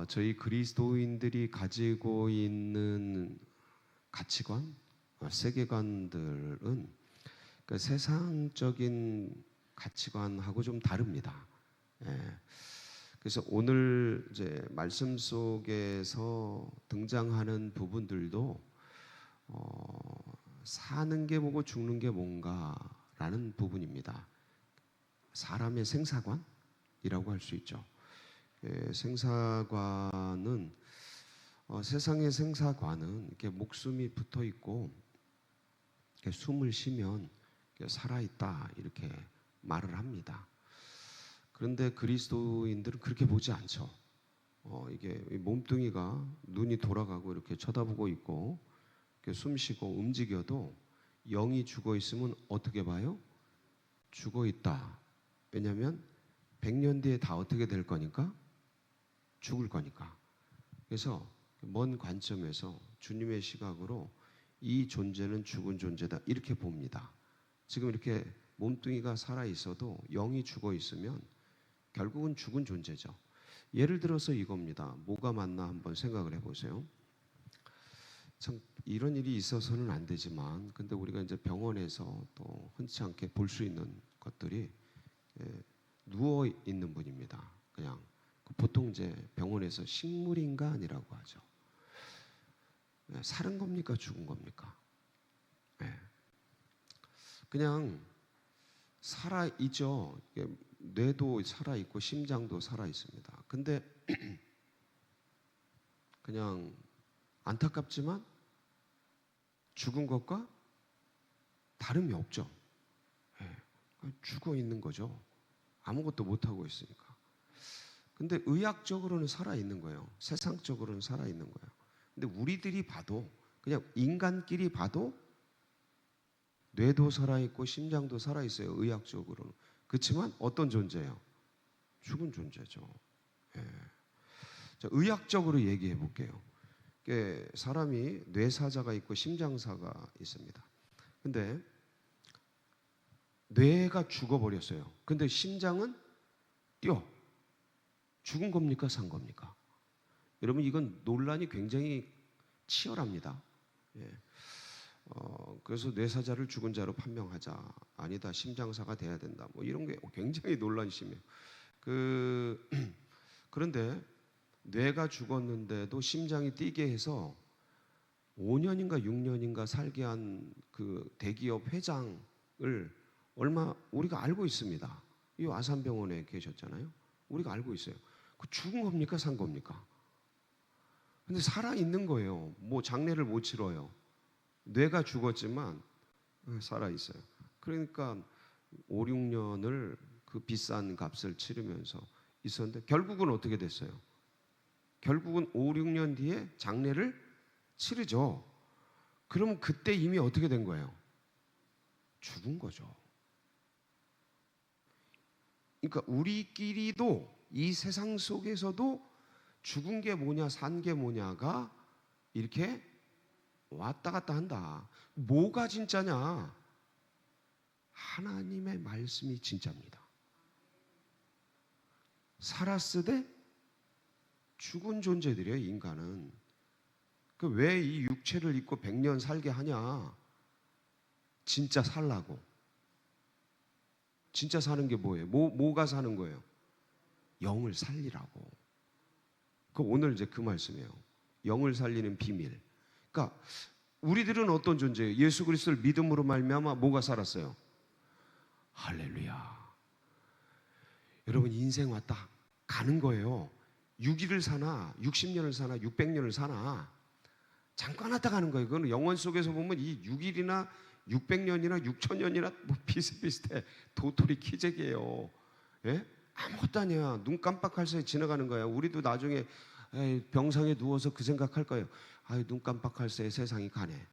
저희 그리스도인들이 가지고 있는 가치관, 세계관들은 그 세상적인 가치관하고 좀 다릅니다. 예. 그래서 오늘 이제 말씀 속에서 등장하는 부분들도 사는 게 뭐고 죽는 게 뭔가라는 부분입니다. 사람의 생사관이라고 할 수 있죠. 생사관은 세상의 생사관은 이렇게 목숨이 붙어 있고 이렇게 숨을 쉬면 이렇게 살아있다 이렇게 말을 합니다. 그런데 그리스도인들은 그렇게 보지 않죠. 이게 몸뚱이가 눈이 돌아가고 이렇게 쳐다보고 있고 이렇게 숨 쉬고 움직여도 영이 죽어 있으면 어떻게 봐요? 죽어 있다. 왜냐하면 100년 뒤에 다 어떻게 될 거니까? 죽을 거니까. 그래서 먼 관점에서 주님의 시각으로 이 존재는 죽은 존재다 이렇게 봅니다. 지금 이렇게 몸뚱이가 살아 있어도 영이 죽어 있으면 결국은 죽은 존재죠. 예를 들어서 이겁니다. 뭐가 맞나 한번 생각을 해보세요. 참 이런 일이 있어서는 안 되지만 근데 우리가 이제 병원에서 또 흔치 않게 볼 수 있는 것들이 누워 있는 분입니다. 그냥 보통 이제 병원에서 식물인간이라고 하죠. 살은 겁니까? 죽은 겁니까? 그냥 살아있죠. 뇌도 살아있고 심장도 살아있습니다. 근데 그냥 안타깝지만 죽은 것과 다름이 없죠. 죽어 있는 거죠. 아무것도 못하고 있으니까. 근데 의학적으로는 살아있는 거예요. 세상적으로는 살아있는 거예요. 근데 우리들이 봐도 그냥 인간끼리 봐도 뇌도 살아있고 심장도 살아있어요. 의학적으로는. 그렇지만 어떤 존재예요? 죽은 존재죠. 자, 의학적으로 얘기해 볼게요. 사람이 뇌사자가 있고 심장사가 있습니다. 근데 뇌가 죽어버렸어요. 근데 심장은 뛰어. 죽은 겁니까? 산 겁니까? 여러분 이건 논란이 굉장히 치열합니다. 그래서 뇌사자를 죽은 자로 판명하자. 아니다. 심장사가 돼야 된다. 뭐 이런 게 굉장히 논란이 심해요. 그런데 뇌가 죽었는데도 심장이 뛰게 해서 5년인가 6년인가 살게 한 그 대기업 회장을 얼마 우리가 알고 있습니다. 이 아산병원에 계셨잖아요. 우리가 알고 있어요. 그 죽은 겁니까? 산 겁니까? 근데 살아 있는 거예요. 뭐 장례를 못 치러요. 뇌가 죽었지만 살아 있어요. 그러니까 5, 6년을 그 비싼 값을 치르면서 있었는데 결국은 어떻게 됐어요? 결국은 5, 6년 뒤에 장례를 치르죠. 그럼 그때 이미 어떻게 된 거예요? 죽은 거죠. 그러니까 우리끼리도 이 세상 속에서도 죽은 게 뭐냐 산 게 뭐냐가 이렇게 왔다 갔다 한다. 뭐가 진짜냐? 하나님의 말씀이 진짜입니다. 살았으되 죽은 존재들이에요. 인간은. 왜 이 육체를 입고 100년 살게 하냐? 진짜 살라고. 진짜 사는 게 뭐예요? 뭐가 사는 거예요? 영을 살리라고. 오늘 이제 그 말씀이에요. 영을 살리는 비밀. 그러니까 우리들은 어떤 존재예요? 예수 그리스도를 믿음으로 말미암아 뭐가 살았어요? 할렐루야. 여러분 인생 왔다 가는 거예요. 6일을 사나 60년을 사나 600년을 사나 잠깐 왔다 가는 거예요. 그건 영원 속에서 보면 이 6일이나 600년이나 6000년이나 뭐 비슷비슷해. 도토리 키재기예요. 예? 아무것도 아니야. 눈 깜빡할 사이 지나가는 거야. 우리도 나중에 병상에 누워서 그 생각할 거예요. 눈 깜빡할 사이 세상이 가네.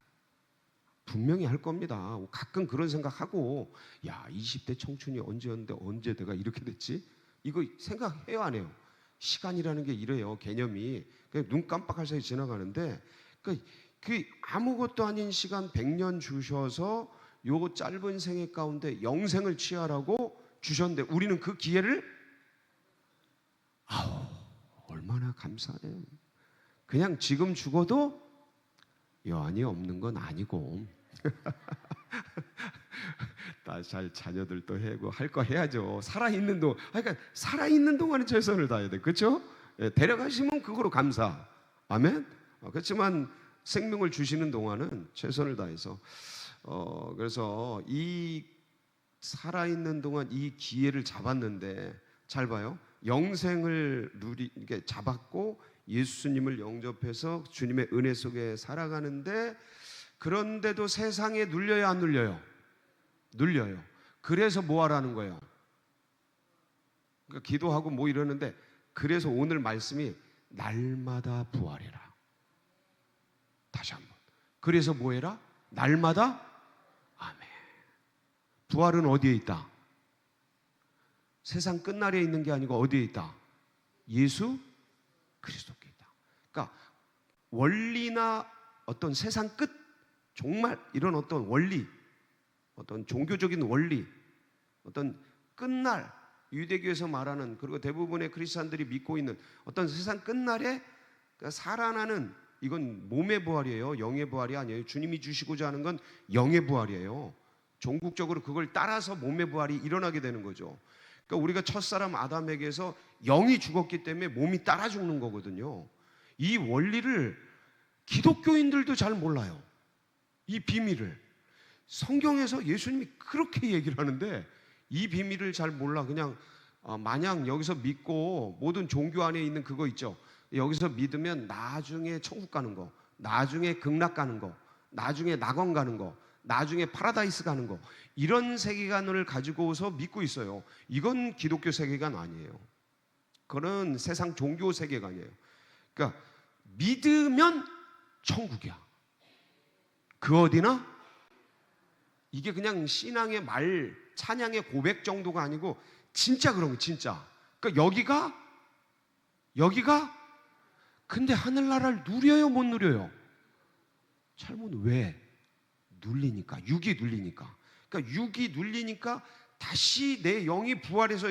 분명히 할 겁니다. 가끔 그런 생각하고 야 20대 청춘이 언제였는데 언제 내가 이렇게 됐지? 이거 생각해요 안 해요? 시간이라는 게 이래요. 개념이. 눈 깜빡할 사이 지나가는데 그 아무것도 아닌 시간 100년 주셔서 요 짧은 생애 가운데 영생을 취하라고 주셨는데 우리는 그 기회를 얼마나 감사해요. 그냥 지금 죽어도 여한이 없는 건 아니고 잘 자녀들도 해고 할 거 해야죠. 살아있는 동안, 그러니까 살아있는 동안에 최선을 다해야 돼. 그렇죠? 데려가시면 그거로 감사. 아멘. 그렇지만 생명을 주시는 동안은 최선을 다해서 그래서 이 살아있는 동안 이 기회를 잡았는데 잘 봐요. 영생을 이게 잡았고 예수님을 영접해서 주님의 은혜 속에 살아가는데 그런데도 세상에 눌려요, 안 눌려요? 눌려요. 그래서 뭐 하라는 거예요? 그러니까 기도하고 뭐 이러는데 그래서 오늘 말씀이 날마다 부활해라. 다시 한번. 그래서 뭐 해라? 날마다 아멘. 부활은 어디에 있다? 세상 끝날에 있는 게 아니고 어디에 있다? 예수 그리스도께 있다. 그러니까 원리나 어떤 세상 끝, 정말 이런 어떤 원리, 어떤 종교적인 원리, 어떤 끝날, 유대교에서 말하는, 그리고 대부분의 크리스찬들이 믿고 있는 어떤 세상 끝날에 살아나는, 이건 몸의 부활이에요. 영의 부활이 아니에요. 주님이 주시고자 하는 건 영의 부활이에요. 종국적으로 그걸 따라서 몸의 부활이 일어나게 되는 거죠. 그러니까 우리가 첫사람 아담에게서 영이 죽었기 때문에 몸이 따라 죽는 거거든요. 이 원리를 기독교인들도 잘 몰라요. 이 비밀을 성경에서 예수님이 그렇게 얘기를 하는데 이 비밀을 잘 몰라. 그냥 마냥 여기서 믿고 모든 종교 안에 있는 그거 있죠. 여기서 믿으면 나중에 천국 가는 거, 나중에 극락 가는 거, 나중에 낙원 가는 거, 나중에 파라다이스 가는 거, 이런 세계관을 가지고서 믿고 있어요. 이건 기독교 세계관 아니에요. 그건 세상 종교 세계관이에요. 그러니까 믿으면 천국이야. 그 어디나? 이게 그냥 신앙의 말, 찬양의 고백 정도가 아니고 진짜 그런 거, 진짜. 그러니까 여기가 근데 하늘나라를 누려요, 못 누려요? 잘못. 왜? 눌리니까. 육이 눌리니까. 그러니까 육이 눌리니까 다시 내 영이 부활해서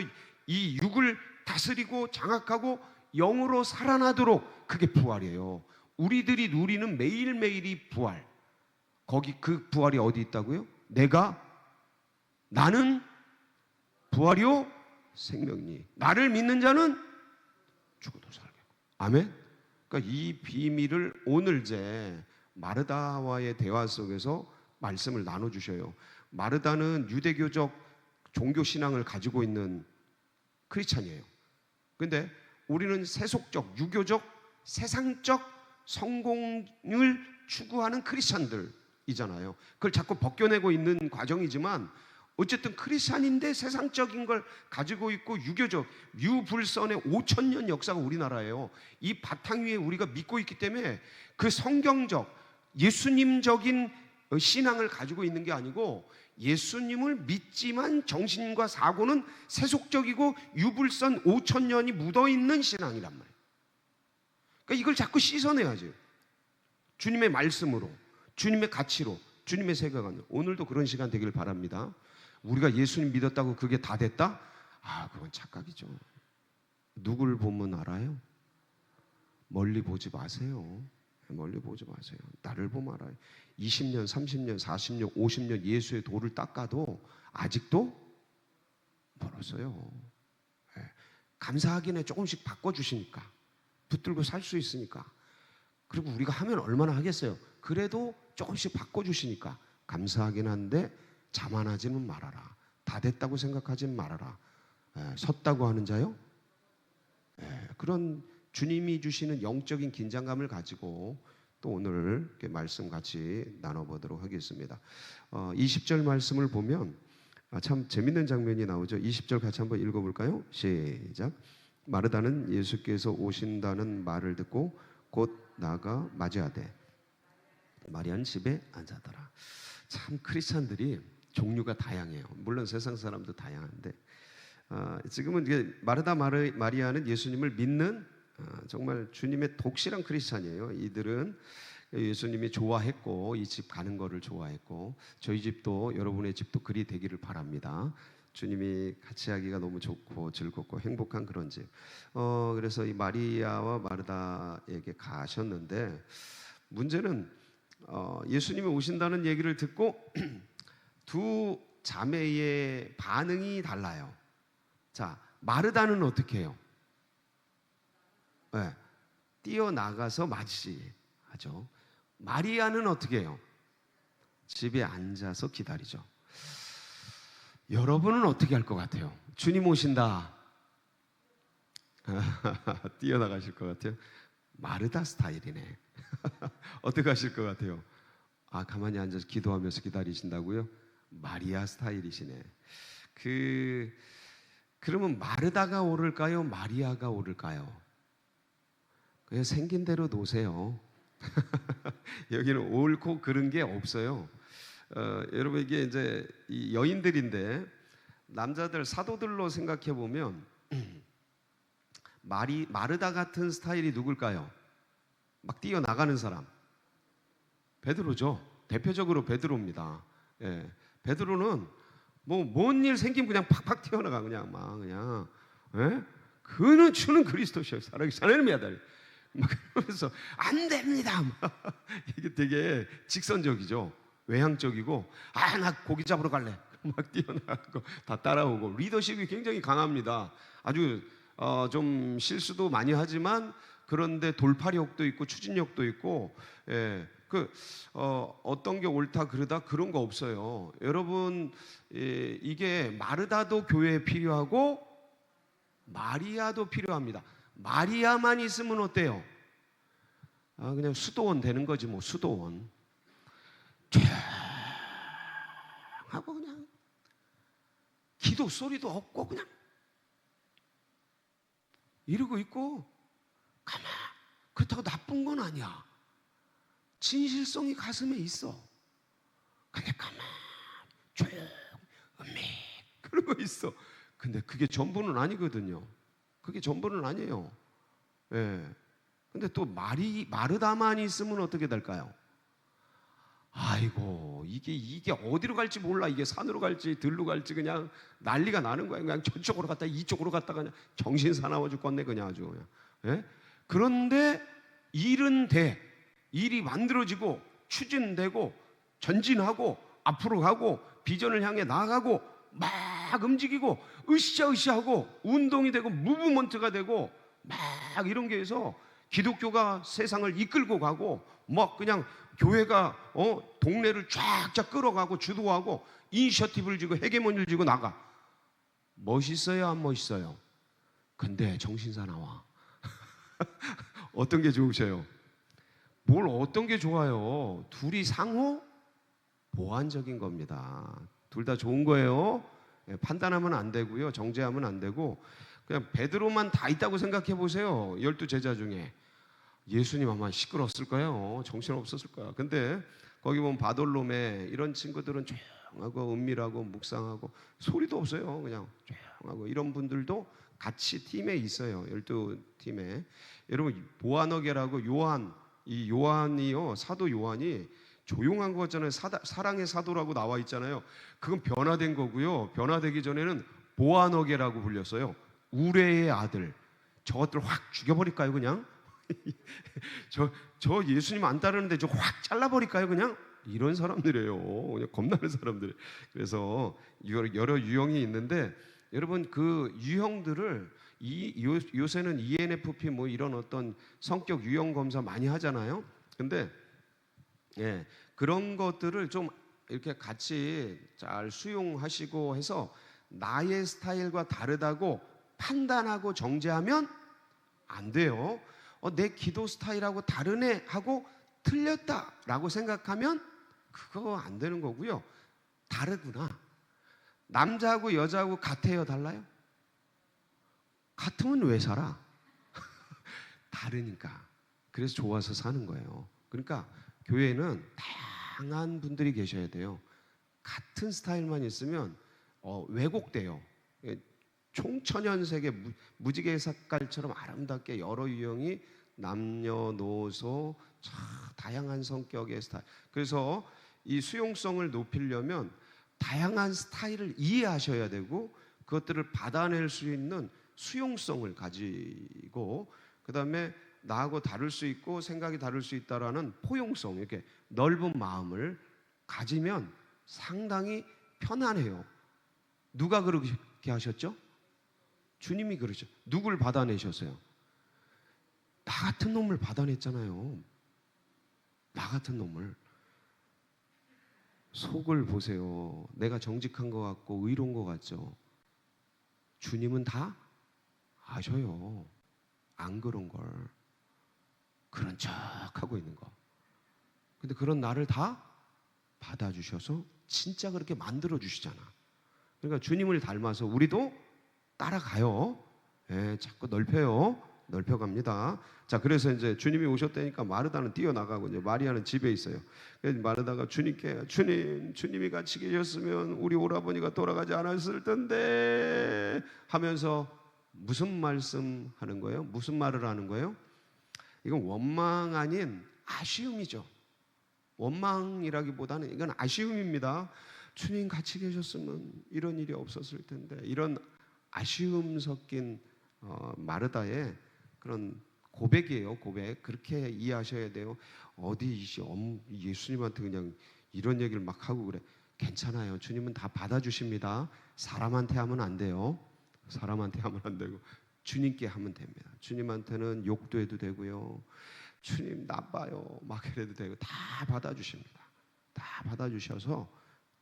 이 육을 다스리고 장악하고 영으로 살아나도록, 그게 부활이에요. 우리들이 누리는 매일매일이 부활. 거기 그 부활이 어디 있다고요? 나는 부활이요 생명이니 나를 믿는 자는 죽어도 살겠고. 아멘. 그러니까 이 비밀을 오늘 제 마르다와의 대화 속에서 말씀을 나눠주셔요. 마르다는 유대교적 종교신앙을 가지고 있는 크리스찬이에요. 근데 우리는 세속적, 유교적, 세상적 성공을 추구하는 크리스찬들이잖아요. 그걸 자꾸 벗겨내고 있는 과정이지만 어쨌든 크리스찬인데 세상적인 걸 가지고 있고 유교적, 유불선의 5,000년 역사가 우리나라예요. 이 바탕 위에 우리가 믿고 있기 때문에 그 성경적, 예수님적인 신앙을 가지고 있는 게 아니고 예수님을 믿지만 정신과 사고는 세속적이고 유불선 5,000년이 묻어있는 신앙이란 말이에요. 그러니까 이걸 자꾸 씻어내야죠. 주님의 말씀으로, 주님의 가치로, 주님의 세계관으로. 오늘도 그런 시간 되길 바랍니다. 우리가 예수님 믿었다고 그게 다 됐다? 그건 착각이죠. 누굴 보면 알아요? 멀리 보지 마세요. 멀리 보지 마세요. 나를 보면 알아요. 20년, 30년, 40년, 50년 예수의 도를 닦아도 아직도 멀었어요. 감사하긴 해. 조금씩 바꿔주시니까, 붙들고 살 수 있으니까. 그리고 우리가 하면 얼마나 하겠어요. 그래도 조금씩 바꿔주시니까 감사하긴 한데 자만하지는 말아라. 다 됐다고 생각하지는 말아라. 섰다고 하는 자요? 그런 주님이 주시는 영적인 긴장감을 가지고 또 오늘 이렇게 말씀 같이 나눠보도록 하겠습니다. 20절 말씀을 보면 참 재밌는 장면이 나오죠. 20절 같이 한번 읽어볼까요? 시작. 마르다는 예수께서 오신다는 말을 듣고 곧 나가 맞이하되 마리아는 집에 앉았더라. 참 크리스찬들이 종류가 다양해요. 물론 세상 사람도 다양한데 지금은 이게 마르다 마리아는 예수님을 믿는 정말 주님의 독실한 크리스찬이에요. 이들은 예수님이 좋아했고 이 집 가는 거를 좋아했고 저희 집도 여러분의 집도 그리 되기를 바랍니다. 주님이 같이 하기가 너무 좋고 즐겁고 행복한 그런 집. 그래서 이 마리아와 마르다에게 가셨는데 문제는 예수님이 오신다는 얘기를 듣고 두 자매의 반응이 달라요. 자, 마르다는 어떻게 해요? 네, 뛰어나가서 맞이하죠. 마리아는 어떻게 해요? 집에 앉아서 기다리죠. 여러분은 어떻게 할 것 같아요? 주님 오신다. 뛰어나가실 것 같아요? 마르다 스타일이네. 어떻게 하실 것 같아요? 가만히 앉아서 기도하면서 기다리신다고요? 마리아 스타일이시네. 그러면 마르다가 오를까요? 마리아가 오를까요? 그냥 생긴 대로 놓으세요. 여기는 옳고 그른 게 없어요. 여러분 이게 이제 이 여인들인데 남자들 사도들로 생각해 보면 마르다 같은 스타일이 누굴까요? 막 뛰어나가는 사람 베드로죠. 대표적으로 베드로입니다. 예, 베드로는 뭐 뭔 일 생기면 그냥 팍팍 튀어나가 그냥 막 그냥 예? 그는 주는 그리스도시요 살아계신 메아다리 막 그러면서 안 됩니다. 막 이게 되게 직선적이죠. 외향적이고 나 고기 잡으러 갈래. 막 뛰어나가고 다 따라오고 리더십이 굉장히 강합니다. 아주 좀 실수도 많이 하지만 그런데 돌파력도 있고 추진력도 있고 어떤 게 옳다 그르다 그런 거 없어요. 여러분 이게 마르다도 교회에 필요하고 마리아도 필요합니다. 마리아만 있으면 어때요? 그냥 수도원 되는 거지 뭐 수도원 하고 그냥 기도 소리도 없고 그냥 이러고 있고 그렇다고 나쁜 건 아니야. 진실성이 가슴에 있어. 그냥 조용히 그러고 있어. 근데 그게 전부는 아니거든요. 그게 전부는 아니에요. 예. 근데 또 마르다만 있으면 어떻게 될까요? 아이고 이게 어디로 갈지 몰라. 이게 산으로 갈지 들로 갈지 그냥 난리가 나는 거야. 그냥 저쪽으로 갔다 이쪽으로 갔다가 그냥 정신 사나워 죽겠네 그냥 아주 그냥. 예? 그런데 일이 만들어지고 추진되고 전진하고 앞으로 가고 비전을 향해 나아가고 막 움직이고 으쌰으쌰하고 운동이 되고 무브먼트가 되고 막 이런 게 해서 기독교가 세상을 이끌고 가고 막 그냥 교회가 동네를 쫙쫙 끌어가고 주도하고 이니셔티브를 쥐고 헤게모니를 쥐고 나가. 멋있어요 안 멋있어요? 근데 정신사 나와. 어떤 게 좋으셔요? 뭘 어떤 게 좋아요? 둘이 상호 보완적인 겁니다. 둘 다 좋은 거예요. 판단하면 안 되고요. 정죄하면 안 되고 그냥 베드로만 다 있다고 생각해 보세요. 12제자 중에 예수님 아마 시끄러웠을 거예요. 정신없었을 거야. 근데 거기 보면 바돌로메 이런 친구들은 조용하고 은밀하고 묵상하고 소리도 없어요. 그냥 조용하고 이런 분들도 같이 팀에 있어요. 12팀에. 여러분 보아너게라고 요한이요. 사도 요한이 조용한 거잖아요. 사랑의 사도라고 나와 있잖아요. 그건 변화된 거고요. 변화되기 전에는 보아너게라고 불렸어요. 우레의 아들. 저것들 확 죽여버릴까요 그냥? 저 예수님 안 따르는데 저 확 잘라버릴까요 그냥? 이런 사람들이에요. 그냥 겁나는 사람들. 그래서 여러 유형이 있는데 여러분 그 유형들을 요새는 ENFP 뭐 이런 어떤 성격 유형 검사 많이 하잖아요. 근데 그런 것들을 좀 이렇게 같이 잘 수용하시고 해서 나의 스타일과 다르다고 판단하고 정죄하면 안 돼요. 내 기도 스타일하고 다르네 하고 틀렸다라고 생각하면 그거 안 되는 거고요. 다르구나. 남자하고 여자하고 같아요, 달라요? 같으면 왜 살아? 다르니까. 그래서 좋아서 사는 거예요. 그러니까 교회는 다양한 분들이 계셔야 돼요. 같은 스타일만 있으면 왜곡돼요. 총천연색의 무지개 색깔처럼 아름답게 여러 유형이 남녀노소 다양한 성격의 스타일. 그래서 이 수용성을 높이려면 다양한 스타일을 이해하셔야 되고 그것들을 받아낼 수 있는 수용성을 가지고 그다음에 나하고 다를 수 있고 생각이 다를 수 있다라는 포용성, 이렇게 넓은 마음을 가지면 상당히 편안해요. 누가 그렇게 하셨죠? 주님이 그러죠. 누굴 받아내셨어요? 나 같은 놈을 받아냈잖아요. 나 같은 놈을. 속을 보세요. 내가 정직한 것 같고 의로운 것 같죠? 주님은 다 아셔요. 안 그런 걸. 그런 척 하고 있는 거. 근데 그런 나를 다 받아주셔서 진짜 그렇게 만들어주시잖아. 그러니까 주님을 닮아서 우리도 따라가요. 예, 자꾸 넓혀갑니다. 자, 그래서 이제 주님이 오셨다니까 마르다는 뛰어나가고 이제 마리아는 집에 있어요. 그래서 마르다가 주님께 주님이 같이 계셨으면 우리 오라버니가 돌아가지 않았을 텐데 하면서 무슨 말씀하는 거예요? 무슨 말을 하는 거예요? 이건 원망 아닌 아쉬움이죠. 원망이라기보다는 이건 아쉬움입니다. 주님 같이 계셨으면 이런 일이 없었을 텐데, 이런 아쉬움 섞인 마르다의 그런 고백이에요. 고백. 그렇게 이해하셔야 돼요. 어디 예수님한테 그냥 이런 얘기를 막 하고 그래. 괜찮아요. 주님은 다 받아주십니다. 사람한테 하면 안 돼요. 사람한테 하면 안 되고 주님께 하면 됩니다. 주님한테는 욕도 해도 되고요. 주님 나빠요. 막 이래도 되고 다 받아주십니다. 다 받아주셔서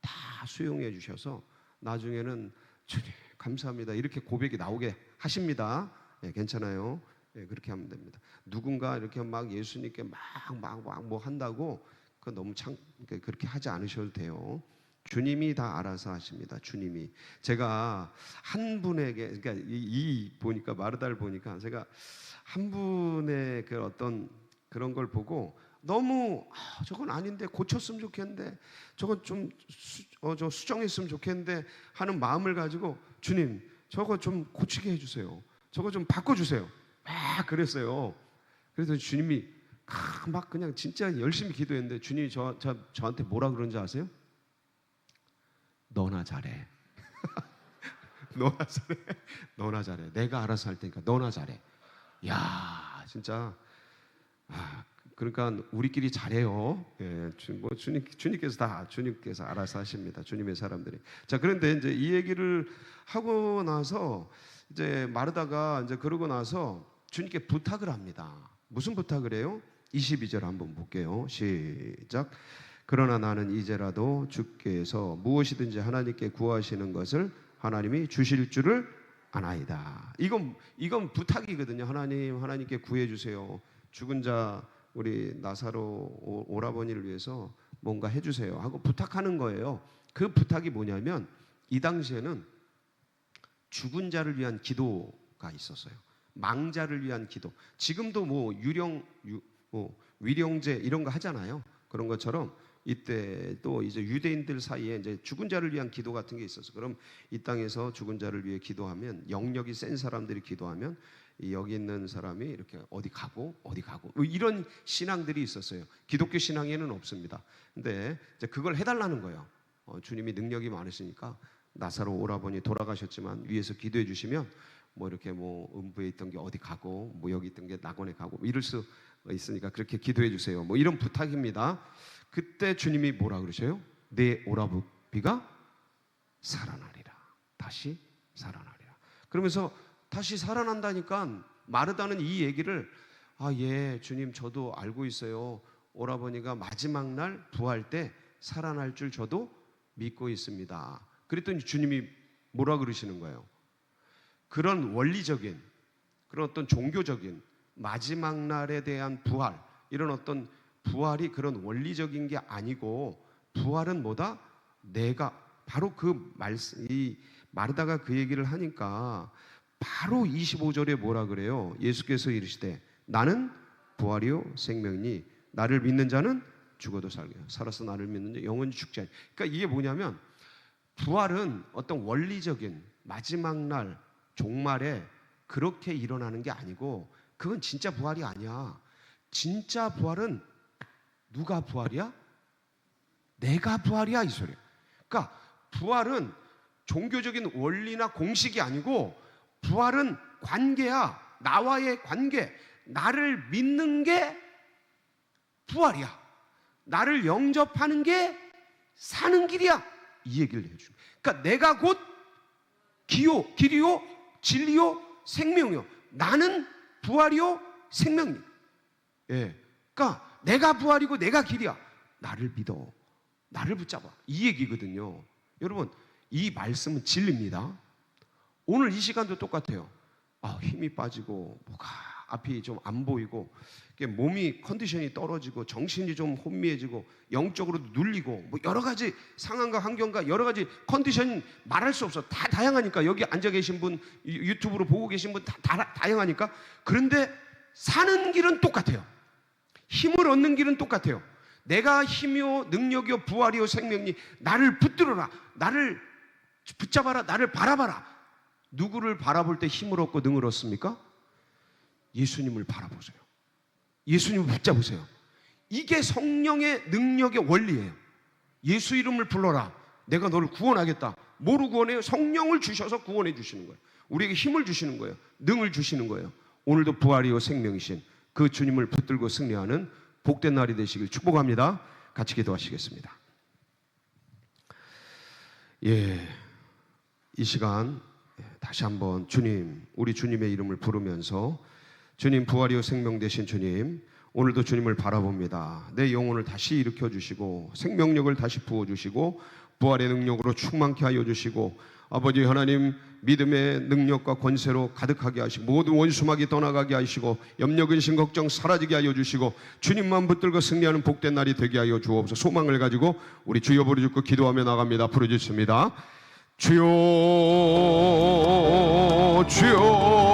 다 수용해 주셔서 나중에는 주님 감사합니다. 이렇게 고백이 나오게 하십니다. 예, 괜찮아요. 예, 그렇게 하면 됩니다. 누군가 이렇게 막 예수님께 막 뭐 한다고 그 너무 그렇게 하지 않으셔도 돼요. 주님이 다 알아서 하십니다. 주님이. 제가 한 분에게, 그러니까 보니까 마르다를 보니까 제가 한 분의 그 어떤 그런 걸 보고 너무 저건 아닌데 고쳤으면 좋겠는데 저건 좀 수정했으면 좋겠는데 하는 마음을 가지고 주님 저거 좀 고치게 해주세요. 저거 좀 바꿔주세요. 막 그랬어요. 그래서 주님이 막 그냥 진짜 열심히 기도했는데 주님이 저한테 뭐라 그런지 아세요? 너나 잘해. 너나 잘해. 너나 잘해. 내가 알아서 할 테니까 너나 잘해. 야, 진짜. 그러니까 우리끼리 잘해요. 예, 주님께서 알아서 하십니다. 주님의 사람들이. 자, 그런데 이제 이 얘기를 하고 나서 이제 마르다가 이제 그러고 나서 주님께 부탁을 합니다. 무슨 부탁을 해요? 22절 한번 볼게요. 시작. 그러나 나는 이제라도 주께서 무엇이든지 하나님께 구하시는 것을 하나님이 주실 줄을 아나이다. 이건 부탁이거든요. 하나님께 구해 주세요. 죽은 자 우리 나사로 오라버니를 위해서 뭔가 해주세요 하고 부탁하는 거예요. 그 부탁이 뭐냐면 이 당시에는 죽은 자를 위한 기도가 있었어요. 망자를 위한 기도. 지금도 뭐 위령제 이런 거 하잖아요. 그런 것처럼 이때 또 이제 유대인들 사이에 이제 죽은 자를 위한 기도 같은 게 있었어. 그럼 이 땅에서 죽은 자를 위해 기도하면 영력이 센 사람들이 기도하면 여기 있는 사람이 이렇게 어디 가고 뭐 이런 신앙들이 있었어요. 기독교 신앙에는 없습니다. 근데 이제 그걸 해달라는 거예요. 주님이 능력이 많으시니까 나사로 오라버니 돌아가셨지만 위에서 기도해 주시면 뭐 이렇게 뭐 음부에 있던 게 어디 가고 뭐 여기 있던 게 낙원에 가고 뭐 이럴 수 있으니까 그렇게 기도해 주세요. 뭐 이런 부탁입니다. 그때 주님이 뭐라 그러셔요? 내 오라비가 살아나리라. 다시 살아나리라. 그러면서 다시 살아난다니까 마르다는 이 얘기를 예 주님 저도 알고 있어요. 오라버니가 마지막 날 부활 때 살아날 줄 저도 믿고 있습니다. 그랬더니 주님이 뭐라 그러시는 거예요? 그런 원리적인 그런 어떤 종교적인 마지막 날에 대한 부활 이런 어떤 부활이 그런 원리적인 게 아니고 부활은 뭐다? 내가 바로 그 말씀 이 마르다가 그 얘기를 하니까 바로 25절에 뭐라 그래요? 예수께서 이르시되 나는 부활이요 생명이니 나를 믿는 자는 죽어도 살아서 나를 믿는 자 영원히 죽지 않으리. 그러니까 이게 뭐냐면 부활은 어떤 원리적인 마지막 날 종말에 그렇게 일어나는 게 아니고 그건 진짜 부활이 아니야. 진짜 부활은 누가 부활이야? 내가 부활이야 이 소리야. 그러니까 부활은 종교적인 원리나 공식이 아니고 부활은 관계야. 나와의 관계. 나를 믿는 게 부활이야. 나를 영접하는 게 사는 길이야. 이 얘기를 해주고, 그러니까 내가 곧 길이요 진리요 생명이요. 나는 부활이요 생명이요. 예, 그러니까 내가 부활이고 내가 길이야. 나를 믿어. 나를 붙잡아. 이 얘기거든요. 여러분, 이 말씀은 진리입니다. 오늘 이 시간도 똑같아요. 힘이 빠지고 뭐가 앞이 좀 안 보이고 몸이 컨디션이 떨어지고 정신이 좀 혼미해지고 영적으로도 눌리고 뭐 여러 가지 상황과 환경과 여러 가지 컨디션이 말할 수 없어. 다 다양하니까. 여기 앉아 계신 분, 유튜브로 보고 계신 분 다 다양하니까. 그런데 사는 길은 똑같아요. 힘을 얻는 길은 똑같아요. 내가 힘이요 능력이요 부활이요 생명이 나를 붙들어라. 나를 붙잡아라. 나를 바라봐라. 누구를 바라볼 때 힘을 얻고 능을 얻습니까? 예수님을 바라보세요. 예수님을 붙잡으세요. 이게 성령의 능력의 원리예요. 예수 이름을 불러라. 내가 너를 구원하겠다. 뭐로 구원해요? 성령을 주셔서 구원해 주시는 거예요. 우리에게 힘을 주시는 거예요. 능을 주시는 거예요. 오늘도 부활이요 생명이신 그 주님을 붙들고 승리하는 복된 날이 되시길 축복합니다. 같이 기도하시겠습니다. 이 시간 다시 한번 주님, 우리 주님의 이름을 부르면서 주님, 부활이요 생명 되신 주님, 오늘도 주님을 바라봅니다. 내 영혼을 다시 일으켜 주시고 생명력을 다시 부어주시고 부활의 능력으로 충만케 하여 주시고 아버지 하나님, 믿음의 능력과 권세로 가득하게 하시고 모든 원수막이 떠나가게 하시고 염려, 근심, 걱정 사라지게 하여 주시고 주님만 붙들고 승리하는 복된 날이 되게 하여 주옵소서. 소망을 가지고 우리 주여 부르짖고 기도하며 나갑니다. 부르짖습니다. 주여, 주여.